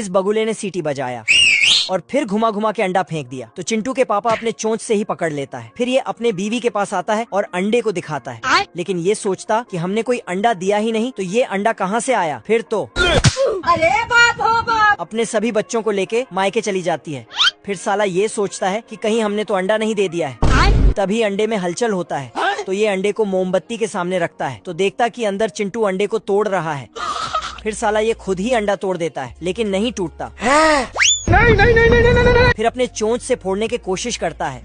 इस बगुले ने सीटी बजाया और फिर घुमा घुमा के अंडा फेंक दिया। तो चिंटू के पापा अपने चोंच से ही पकड़ लेता है। फिर ये अपने बीवी के पास आता है और अंडे को दिखाता है, लेकिन ये सोचता कि हमने कोई अंडा दिया ही नहीं, तो ये अंडा कहाँ से आया। फिर तो अरे बाप हो बाप, अपने सभी बच्चों को लेके मायके चली जाती है। फिर साला ये सोचता है कि कहीं हमने तो अंडा नहीं दे दिया है। तभी अंडे में हलचल होता है, तो ये अंडे को मोमबत्ती के सामने रखता है, तो देखता कि अंदर चिंटू अंडे को तोड़ रहा है। फिर साला ये खुद ही अंडा तोड़ देता है, लेकिन नहीं टूटता। नहीं। फिर अपने चोंच से फोड़ने की कोशिश करता है।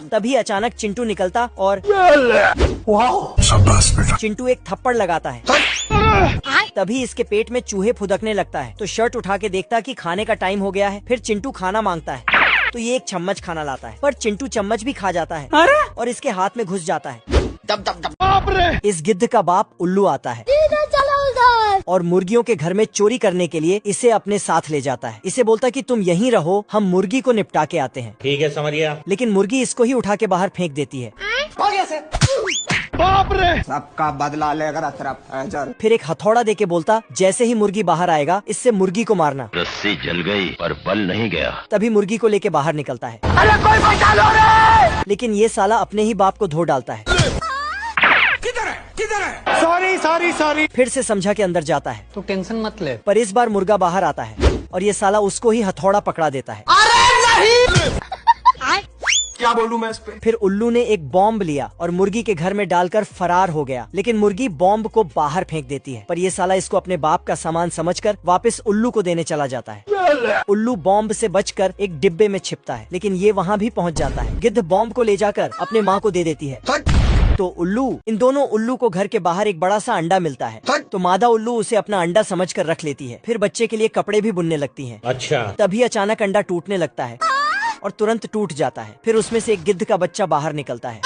तभी अचानक चिंटू निकलता और चिंटू एक थप्पड़ लगाता है। तभी इसके पेट में चूहे फुदकने लगता है, तो शर्ट उठा के देखता कि खाने का टाइम हो गया है। फिर चिंटू खाना मांगता है, तो ये एक चम्मच खाना लाता है, पर चिंटू चम्मच भी खा जाता है और इसके हाथ में घुस जाता है। इस गिद्ध का बाप उल्लू आता है और मुर्गियों के घर में चोरी करने के लिए इसे अपने साथ ले जाता है। इसे बोलता कि तुम यहीं रहो, हम मुर्गी को निपटा के आते हैं। ठीक है, समझ गया। लेकिन मुर्गी इसको ही उठा के बाहर फेंक देती है। बाप रे, सबका बदला लेगा सिर्फ। फिर एक हथौड़ा देके बोलता, जैसे ही मुर्गी बाहर आएगा इससे मुर्गी को मारना। रस्सी जल गई पर बल नहीं गया। तभी मुर्गी को लेके बाहर निकलता है। अरे कोई बचा लो रे! लेकिन ये साला अपने ही बाप को धो डालता है। किधर है? सॉरी। फिर से समझा के अंदर जाता है, तो टेंशन मत ले। पर इस बार मुर्गा बाहर आता है और ये साला उसको ही हथौड़ा पकड़ा देता है। अरे नहीं! क्या बोलूं मैं इस पे? फिर उल्लू ने एक बॉम्ब लिया और मुर्गी के घर में डालकर फरार हो गया। लेकिन मुर्गी बॉम्ब को बाहर फेंक देती है, पर ये साला इसको अपने बाप का सामान समझकर वापस उल्लू को देने चला जाता है। उल्लू बॉम्ब से बचकर एक डिब्बे में छिपता है, लेकिन ये वहाँ भी पहुँच जाता है। गिद्ध बॉम्ब को ले जाकर अपने माँ को दे देती है। तो इन दोनों उल्लू को घर के बाहर एक बड़ा सा अंडा मिलता है, तो मादा उल्लू उसे अपना अंडा समझकर रख लेती है। फिर बच्चे के लिए कपड़े भी बुनने लगती है। अच्छा। तभी अचानक अंडा टूटने लगता है और तुरंत टूट जाता है। फिर उसमें से एक गिद्ध का बच्चा बाहर निकलता है।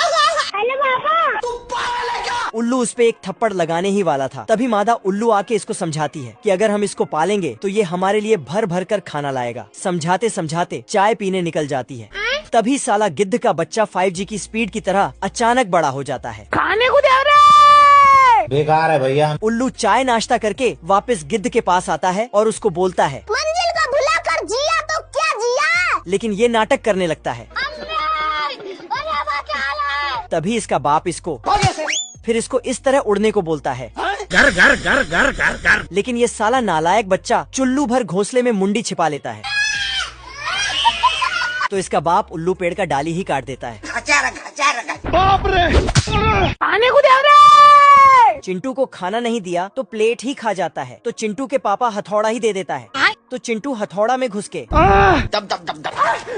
उल्लू उस पे एक थप्पड़ लगाने ही वाला था। तभी मादा उल्लू आके इसको समझाती है कि अगर हम इसको पालेंगे तो ये हमारे लिए भर भर कर खाना लाएगा। समझाते समझाते चाय पीने निकल जाती है। तभी साला गिद्ध का बच्चा 5G की स्पीड की तरह अचानक बड़ा हो जाता है। खाने को दे रहे। बेकार है भैया। उल्लू चाय नाश्ता करके वापस गिद्ध के पास आता है और उसको बोलता है, मंजिल को भुला कर जिया तो क्या जिया। लेकिन ये नाटक करने लगता है। तभी इसका बाप इसको फिर इसको इस तरह उड़ने को बोलता है। घर। लेकिन ये साला नालायक बच्चा चुल्लू भर घोंसले में मुंडी छिपा लेता है, तो इसका बाप उल्लू पेड़ का डाली ही काट देता है। बाप रे! खाने को दे रहे। चिंटू को खाना नहीं दिया तो प्लेट ही खा जाता है, तो चिंटू के पापा हथौड़ा ही दे देता है। तो चिंटू हथौड़ा में घुस के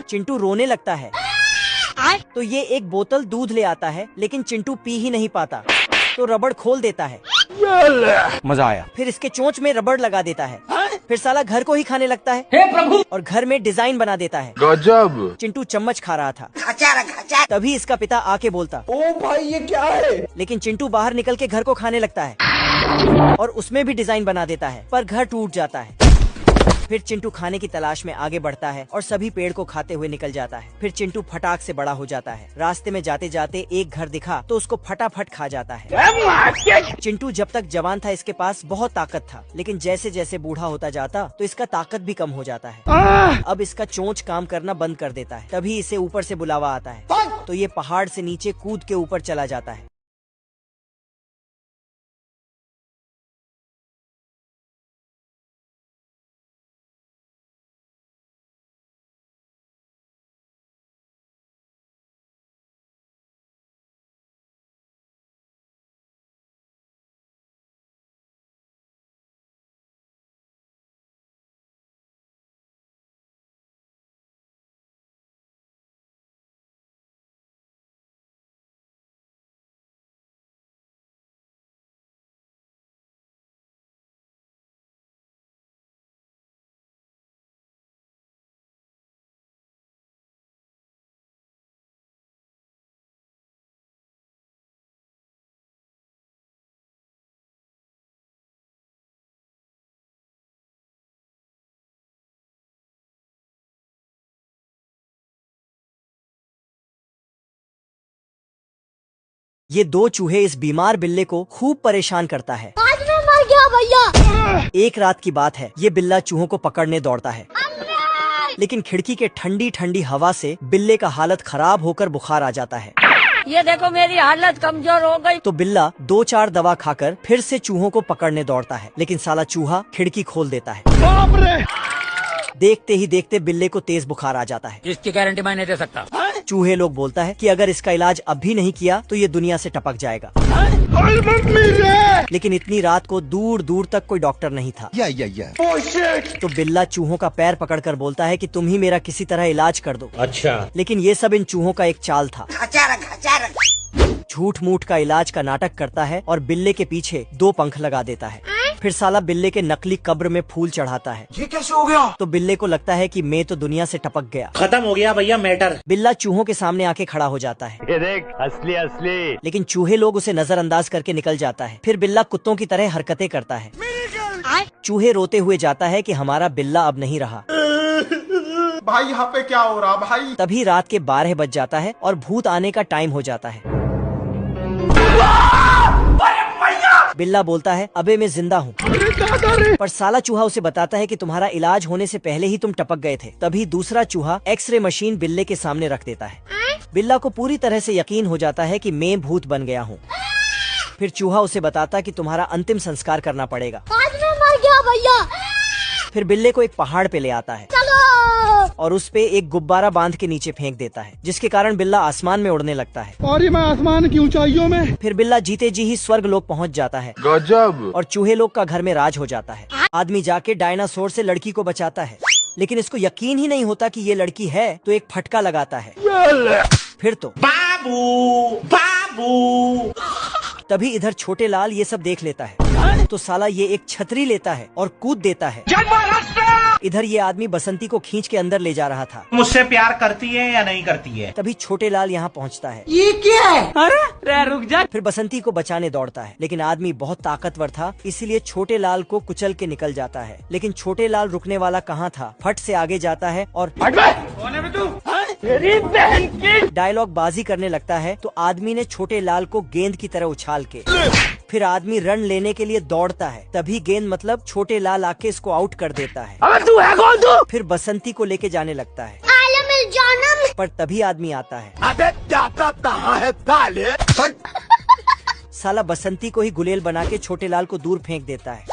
चिंटू रोने लगता है। तो ये एक बोतल दूध ले आता है, लेकिन चिंटू पी ही नहीं पाता, तो रबड़ खोल देता है। मजा आया। फिर इसके चोंच में रबड़ लगा देता है। फिर साला घर को ही खाने लगता है। हे प्रभु! और घर में डिजाइन बना देता है। गजब! चिंटू चम्मच खा रहा था। तभी इसका पिता आके बोलता, ओ भाई ये क्या है? लेकिन चिंटू बाहर निकल के घर को खाने लगता है और उसमें भी डिजाइन बना देता है, पर घर टूट जाता है। फिर चिंटू खाने की तलाश में आगे बढ़ता है और सभी पेड़ को खाते हुए निकल जाता है। फिर चिंटू फटाक से बड़ा हो जाता है। रास्ते में जाते जाते एक घर दिखा तो उसको फटाफट खा जाता है। चिंटू जब तक जवान था इसके पास बहुत ताकत था, लेकिन जैसे जैसे बूढ़ा होता जाता तो इसका ताकत भी कम हो जाता है। अब इसका चोंच काम करना बंद कर देता है। तभी इसे ऊपर से बुलावा आता है, तो ये पहाड़ से नीचे कूद के ऊपर चला जाता है। ये दो चूहे इस बीमार बिल्ले को खूब परेशान करता है। आज मैं मर गया भैया। भैया। एक रात की बात है, ये बिल्ला चूहों को पकड़ने दौड़ता है, लेकिन खिड़की के ठंडी ठंडी हवा से बिल्ले का हालत खराब होकर बुखार आ जाता है। ये देखो मेरी हालत कमजोर हो गई। तो बिल्ला 2-4 दवा खाकर फिर से चूहों को पकड़ने दौड़ता है, लेकिन साला चूहा खिड़की खोल देता है। बाप रे। देखते ही देखते बिल्ले को तेज बुखार आ जाता है। इसकी गारंटी मैं नहीं दे सकता। चूहे लोग बोलता है कि अगर इसका इलाज अब भी नहीं किया तो ये दुनिया से टपक जाएगा। लेकिन इतनी रात को दूर दूर तक कोई डॉक्टर नहीं था। तो बिल्ला चूहों का पैर पकड़कर बोलता है कि तुम ही मेरा किसी तरह इलाज कर दो। अच्छा। लेकिन ये सब इन चूहों का एक चाल था। झूठ मूठ का इलाज का नाटक करता है और बिल्ले के पीछे 2 पंख लगा देता है। फिर साला बिल्ले के नकली कब्र में फूल चढ़ाता है। ये कैसे हो गया? तो बिल्ले को लगता है कि मैं तो दुनिया से टपक गया। खत्म हो गया भैया मैटर। बिल्ला चूहों के सामने आके खड़ा हो जाता है। ये देख असली असली। लेकिन चूहे लोग उसे नजरअंदाज करके निकल जाता है। फिर बिल्ला कुत्तों की तरह हरकतें करता है। चूहे रोते हुए जाता है कि हमारा बिल्ला अब नहीं रहा। भाई यहाँ पे क्या हो रहा भाई? तभी रात के 12 बज जाता है और भूत आने का टाइम हो जाता है। बिल्ला बोलता है, अबे मैं जिंदा हूँ। पर साला चूहा उसे बताता है कि तुम्हारा इलाज होने से पहले ही तुम टपक गए थे। तभी दूसरा चूहा एक्सरे मशीन बिल्ले के सामने रख देता है। बिल्ला को पूरी तरह से यकीन हो जाता है कि मैं भूत बन गया हूँ। फिर चूहा उसे बताता कि तुम्हारा अंतिम संस्कार करना पड़ेगा। आज मैं मर गया भैया। फिर बिल्ले को एक पहाड़ पे ले आता है चलो। और उस पे एक गुब्बारा बांध के नीचे फेंक देता है, जिसके कारण बिल्ला आसमान में उड़ने लगता है। और ये मैं आसमान की ऊंचाइयों में। फिर बिल्ला जीते जी ही स्वर्ग लोक पहुंच जाता है। गजब। और चूहे लोग का घर में राज हो जाता है। आदमी जाके डायनासोर से लड़की को बचाता है, लेकिन इसको यकीन ही नहीं होता कि ये लड़की है, तो एक फटका लगाता है। फिर तो बाबू बाबू। तभी इधर छोटे लाल ये सब देख लेता है, तो साला ये एक छतरी लेता है और कूद देता है। इधर ये आदमी बसंती को खींच के अंदर ले जा रहा था। मुझसे प्यार करती है या नहीं करती है? तभी छोटे लाल यहाँ पहुँचता है। ये क्या है? अरे रुक जा। फिर बसंती को बचाने दौड़ता है, लेकिन आदमी बहुत ताकतवर था, इसीलिए छोटे लाल को कुचल के निकल जाता है। लेकिन छोटे लाल रुकने वाला कहाँ था, फट से आगे जाता है और डायलॉग बाजी करने लगता है। तो आदमी ने छोटे लाल को गेंद की तरह उछाल के फिर आदमी रन लेने के लिए दौड़ता है। तभी गेंद मतलब छोटे लाल आके इसको आउट कर देता है। अबे तू है कौन तू? फिर बसंती को लेके जाने लगता है, आलम जानम। पर तभी आदमी आता है। अबे जाता कहाँ है साले? साला बसंती को ही गुलेल बना के छोटे लाल को दूर फेंक देता है।